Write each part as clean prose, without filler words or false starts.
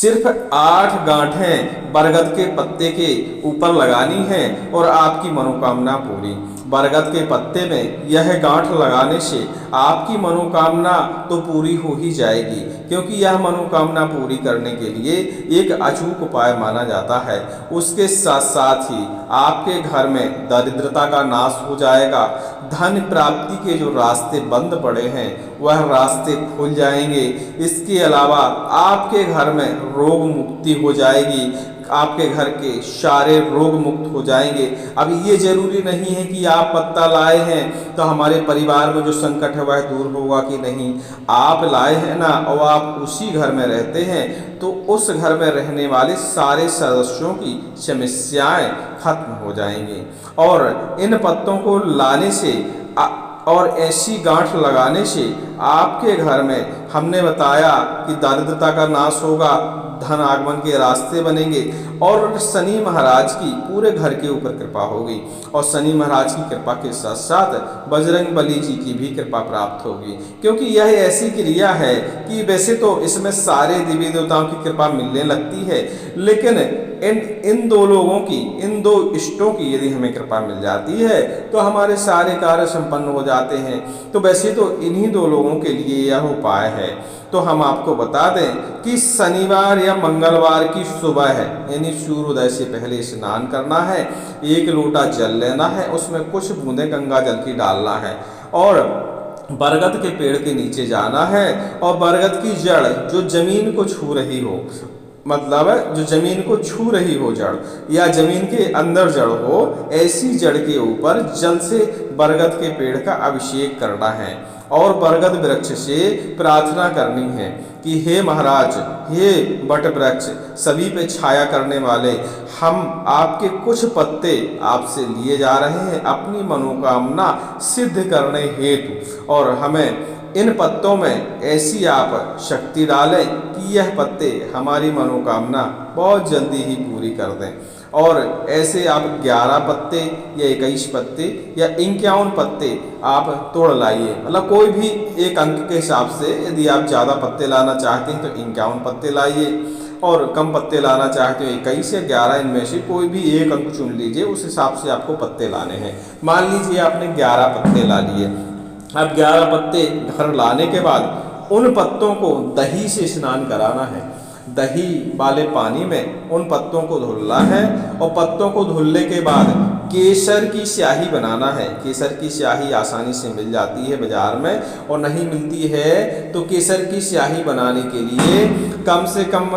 सिर्फ 8 गांठें बरगद के पत्ते के ऊपर लगानी है और आपकी मनोकामना पूरी। बरगद के पत्ते में यह गांठ लगाने से आपकी मनोकामना तो पूरी हो ही जाएगी, क्योंकि यह मनोकामना पूरी करने के लिए एक अचूक उपाय माना जाता है। उसके साथ साथ ही आपके घर में दरिद्रता का नाश हो जाएगा। धन प्राप्ति के जो रास्ते बंद पड़े हैं वह रास्ते खुल जाएंगे। इसके अलावा आपके घर में रोग मुक्ति हो जाएगी, आपके घर के सारे रोग मुक्त हो जाएंगे। अब ये जरूरी नहीं है कि आप पत्ता लाए हैं तो हमारे परिवार में जो संकट है वह दूर होगा कि नहीं। आप लाए हैं ना और आप उसी घर में रहते हैं तो उस घर में रहने वाले सारे सदस्यों की समस्याएं खत्म हो जाएंगी। और इन पत्तों को लाने से और ऐसी गांठ लगाने से आपके घर में हमने बताया कि दारिद्रता का नाश होगा, धन आगमन के रास्ते बनेंगे और शनि महाराज की पूरे घर के ऊपर कृपा होगी। और शनि महाराज की कृपा के साथ साथ बजरंग बली जी की भी कृपा प्राप्त होगी, क्योंकि यह ऐसी क्रिया है कि वैसे तो इसमें सारे देवी देवताओं की कृपा मिलने लगती है, लेकिन इन दो लोगों की, इन दो इष्टों की यदि हमें कृपा मिल जाती है तो हमारे सारे कार्य संपन्न हो जाते हैं। तो वैसे तो इन्हीं दो लोगों के लिए यह उपाय है। तो हम आपको बता दें कि शनिवार या मंगलवार की सुबह है, यानी सूर्योदय से पहले स्नान करना है। 1 लोटा जल लेना है, उसमें कुछ बूंदें गंगा जल की डालना है और बरगद के पेड़ के नीचे जाना है। और बरगद की जड़ जो जमीन को छू रही हो, मतलब जो जमीन को छू रही हो जड़ या जमीन के अंदर जड़ हो, ऐसी जड़ के ऊपर जल से बरगद के पेड़ का अभिषेक करना है और बरगद वृक्ष से प्रार्थना करनी है कि हे महाराज, हे बट वृक्ष, सभी पे छाया करने वाले, हम आपके कुछ पत्ते आपसे लिए जा रहे हैं अपनी मनोकामना सिद्ध करने हेतु, और हमें इन पत्तों में ऐसी आप शक्ति डालें कि यह पत्ते हमारी मनोकामना बहुत जल्दी ही पूरी कर दें। और ऐसे आप 11 पत्ते या 21 पत्ते या 51 पत्ते आप तोड़ लाइए, मतलब कोई भी एक अंक के हिसाब से। यदि आप ज़्यादा पत्ते लाना चाहते हैं तो 51 पत्ते लाइए और कम पत्ते लाना चाहते हो 21 या 11, इनमें से कोई भी एक अंक चुन लीजिए, उस हिसाब से आपको पत्ते लाने हैं। मान लीजिए आपने 11 पत्ते ला लिए। अब 11 पत्ते घर लाने के बाद उन पत्तों को दही से स्नान कराना है। दही वाले पानी में उन पत्तों को धुलना है और पत्तों को धुलने के बाद केसर की स्याही बनाना है। केसर की स्याही आसानी से मिल जाती है बाजार में, और नहीं मिलती है तो केसर की स्याही बनाने के लिए कम से कम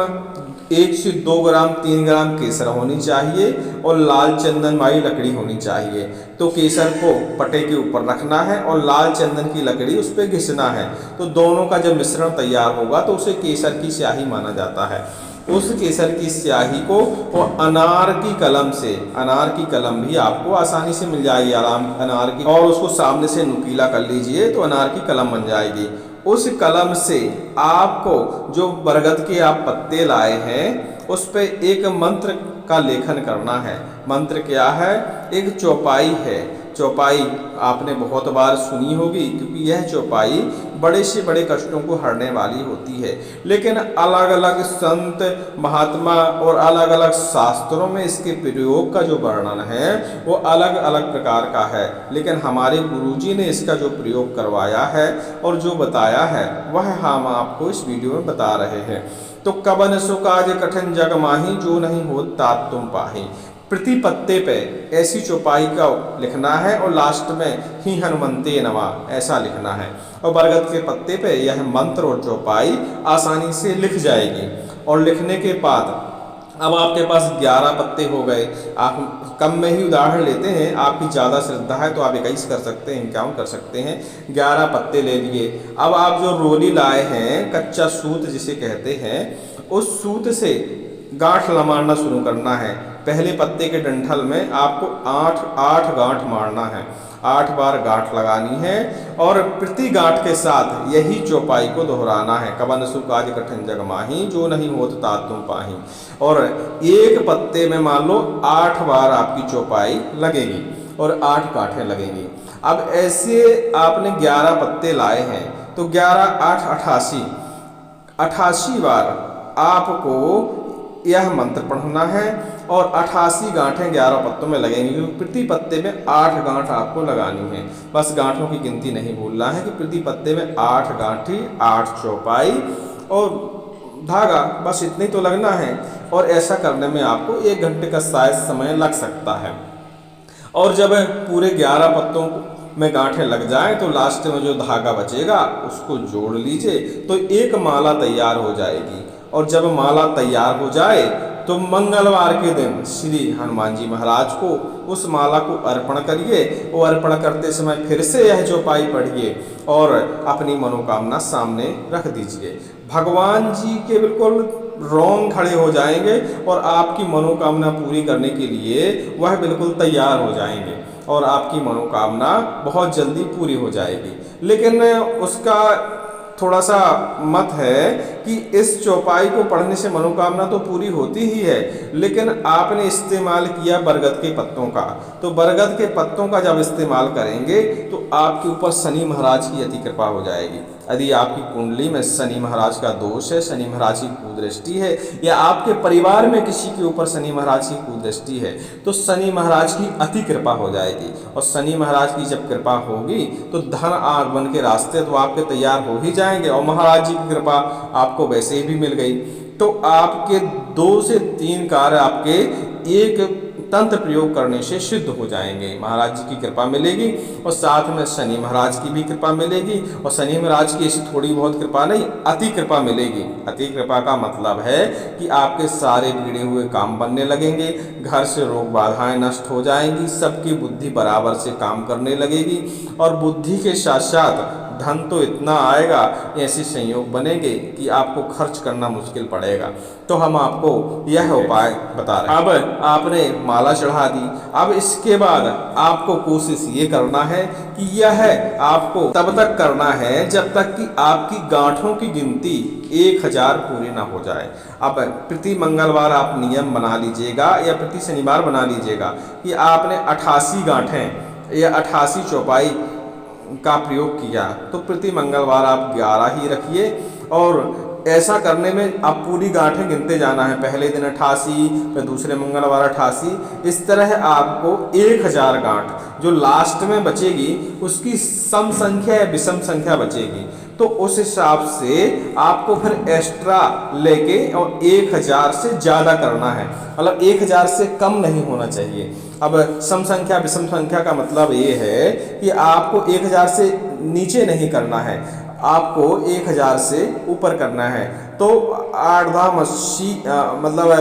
1 से 2 ग्राम 3 ग्राम केसर होनी चाहिए और लाल चंदनमाई लकड़ी होनी चाहिए। तो केसर को पटे के ऊपर रखना है और लाल चंदन की लकड़ी उस पर घिसना है। तो दोनों का जब मिश्रण तैयार होगा तो उसे केसर की स्याही माना जाता है। उस केसर की स्याही को और अनार की कलम से, अनार की कलम भी आपको आसानी से मिल जाएगी, आराम अनार की, और उसको सामने से नुकीला कर लीजिए तो अनार की कलम बन जाएगी। उस कलम से आपको जो बरगद के आप पत्ते लाए हैं उस पे एक मंत्र का लेखन करना है। मंत्र क्या है? एक चौपाई है। चौपाई आपने बहुत बार सुनी होगी, क्योंकि यह चौपाई बड़े से बड़े कष्टों को हरने वाली होती है। लेकिन अलग अलग संत महात्मा और अलग अलग शास्त्रों में इसके प्रयोग का जो वर्णन है वो अलग अलग प्रकार का है, लेकिन हमारे गुरुजी ने इसका जो प्रयोग करवाया है और जो बताया है वह हम आपको इस वीडियो में बता रहे हैं। तो कबन सुकाज कठिन जग माही, जो नहीं हो तात तुम पाही। प्रति पत्ते पे ऐसी चौपाई का लिखना है और लास्ट में ही हनुमंते नमः ऐसा लिखना है। और बरगद के पत्ते पे यह मंत्र और चौपाई आसानी से लिख जाएगी। और लिखने के बाद अब आपके पास 11 पत्ते हो गए। आप कम में ही उदाहरण लेते हैं, आपकी ज़्यादा श्रद्धा है तो आप 21 कर सकते हैं, 51 कर सकते हैं। 11 पत्ते ले लिए। अब आप जो रोली लाए हैं, कच्चा सूत जिसे कहते हैं, उस सूत से गांठ मारना शुरू करना है। पहले पत्ते के डंठल में आपको 8 गांठ मारना है, 8 बार गांठ लगानी है और प्रति गांठ के साथ यही चौपाई को दोहराना है। कबन सुकाज कठिन जग माही, जो नहीं होत तात तुम पाही। और एक पत्ते में मान लो 8 बार आपकी चौपाई लगेगी और 8 गांठें लगेंगी। अब ऐसे आपने 11 पत्ते लाए हैं तो 11 8 88 बार आपको यह मंत्र पढ़ना है और 88 गांठें 11 पत्तों में लगेंगी, क्योंकि प्रति पत्ते में 8 गांठ आपको लगानी है। बस गांठों की गिनती नहीं भूलना है कि प्रति पत्ते में 8 गांठी, 8 चौपाई और धागा, बस इतनी तो लगना है। और ऐसा करने में आपको 1 घंटे का शायद समय लग सकता है। और जब पूरे 11 पत्तों में गांठें लग जाएं तो लास्ट में जो धागा बचेगा उसको जोड़ लीजिए, तो एक माला तैयार हो जाएगी। और जब माला तैयार हो जाए तो मंगलवार के दिन श्री हनुमान जी महाराज को उस माला को अर्पण करिए। वो अर्पण करते समय फिर से यह चौपाई पढ़िए और अपनी मनोकामना सामने रख दीजिए। भगवान जी के बिल्कुल रोंग खड़े हो जाएंगे और आपकी मनोकामना पूरी करने के लिए वह बिल्कुल तैयार हो जाएंगे और आपकी मनोकामना बहुत जल्दी पूरी हो जाएगी। लेकिन उसका थोड़ा सा मत है कि इस चौपाई को पढ़ने से मनोकामना तो पूरी होती ही है, लेकिन आपने इस्तेमाल किया बरगद के पत्तों का, तो बरगद के पत्तों का जब इस्तेमाल करेंगे तो आपके ऊपर शनि महाराज की अति कृपा हो जाएगी। यदि आपकी कुंडली में शनि महाराज का दोष है, शनि महाराज की कुदृष्टि है, या आपके परिवार में किसी के ऊपर शनि महाराज की कुदृष्टि है, तो शनि महाराज की अति कृपा हो जाएगी। और शनि महाराज की जब कृपा होगी तो धन आगमन के रास्ते तो आपके तैयार हो ही जाएंगे, और महाराज जी की कृपा आपको वैसे ही भी मिल गई। तो आपके 2 से 3 कार्य आपके एक तंत्र प्रयोग करने से सिद्ध हो जाएंगे। महाराज जी की कृपा मिलेगी और साथ में शनि महाराज की भी कृपा मिलेगी। और शनि महाराज की ऐसी थोड़ी बहुत कृपा नहीं, अति कृपा मिलेगी। अति कृपा का मतलब है कि आपके सारे बिगड़े हुए काम बनने लगेंगे, घर से रोग बाधाएं नष्ट हो जाएंगी, सबकी बुद्धि बराबर से काम करने लगेगी और बुद्धि के साथ साथ धन तो इतना आएगा, ऐसे संयोग बनेंगे कि आपको खर्च करना मुश्किल पड़ेगा। तो हम आपको यह उपाय बता रहे हैं। अब आपने माला चढ़ा दी, अब इसके बाद आपको कोशिश ये करना है कि यह आपको तब तक करना है जब तक कि आपकी गांठों की गिनती 1000 पूरी ना हो जाए। अब प्रति मंगलवार आप नियम बना लीजिएगा या प्रति शनिवार बना लीजिएगा कि आपने 88 गांठें या 88 चौपाई का प्रयोग किया, तो प्रति मंगलवार आप 11 ही रखिए। और ऐसा करने में आप पूरी गांठें गिनते जाना है, पहले दिन 88, फिर दूसरे मंगलवार 88, इस तरह आपको 1000 गांठ जो लास्ट में बचेगी उसकी सम संख्या या विषम संख्या बचेगी, तो उस हिसाब से आपको फिर एक्स्ट्रा लेके और 1000 से ज़्यादा करना है, मतलब 1000 से कम नहीं होना चाहिए। अब सम संख्या विषम संख्या का मतलब ये है कि आपको 1000 से नीचे नहीं करना है, आपको 1000 से ऊपर करना है। तो 8 दाम 80 मतलब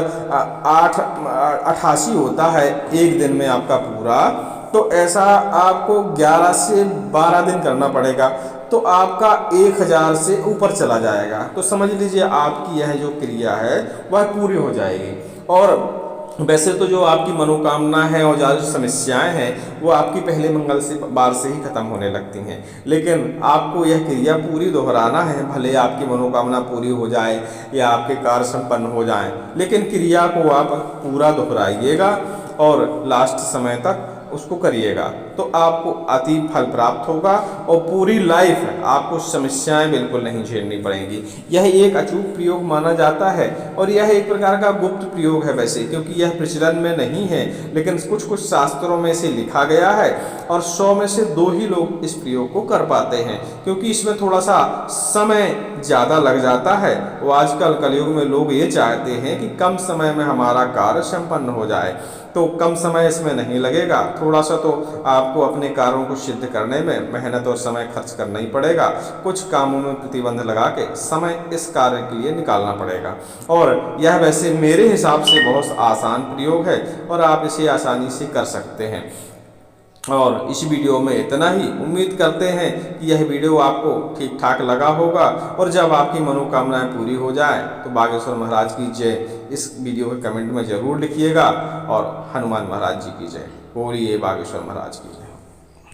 88 होता है एक दिन में आपका पूरा, तो ऐसा आपको 11 से 12 दिन करना पड़ेगा, तो आपका 1000 से ऊपर चला जाएगा। तो समझ लीजिए आपकी यह जो क्रिया है वह पूरी हो जाएगी। और वैसे तो जो आपकी मनोकामना है और ज़्यादा समस्याएं हैं वो आपकी पहले मंगलवार से ही खत्म होने लगती हैं, लेकिन आपको यह क्रिया पूरी दोहराना है। भले आपकी मनोकामना पूरी हो जाए या आपके कार्य संपन्न हो जाएं, लेकिन क्रिया को आप पूरा दोहराइएगा और लास्ट समय तक उसको करिएगा, तो आपको अति फल प्राप्त होगा और पूरी लाइफ आपको समस्याएं बिल्कुल नहीं झेलनी पड़ेंगी। यह एक अचूक प्रयोग माना जाता है और यह एक प्रकार का गुप्त प्रयोग है वैसे, क्योंकि यह प्रचलन में नहीं है, लेकिन कुछ कुछ शास्त्रों में से लिखा गया है और 100 में से 2 ही लोग इस प्रयोग को कर पाते हैं, क्योंकि इसमें थोड़ा सा समय ज़्यादा लग जाता है। वो आजकल कलयुग में लोग ये चाहते हैं कि कम समय में हमारा कार्य संपन्न हो जाए, तो कम समय इसमें नहीं लगेगा, थोड़ा सा तो आपको अपने कार्यों को सिद्ध करने में मेहनत और समय खर्च करना ही पड़ेगा। कुछ कामों में प्रतिबंध लगा के समय इस कार्य के लिए निकालना पड़ेगा। और यह वैसे मेरे हिसाब से बहुत आसान प्रयोग है और आप इसे आसानी से कर सकते हैं। और इस वीडियो में इतना ही। उम्मीद करते हैं कि यह वीडियो आपको ठीक ठाक लगा होगा और जब आपकी मनोकामनाएं पूरी हो जाए तो बागेश्वर महाराज की जय इस वीडियो के कमेंट में ज़रूर लिखिएगा और हनुमान महाराज जी की जय। बोलिए बागेश्वर महाराज की।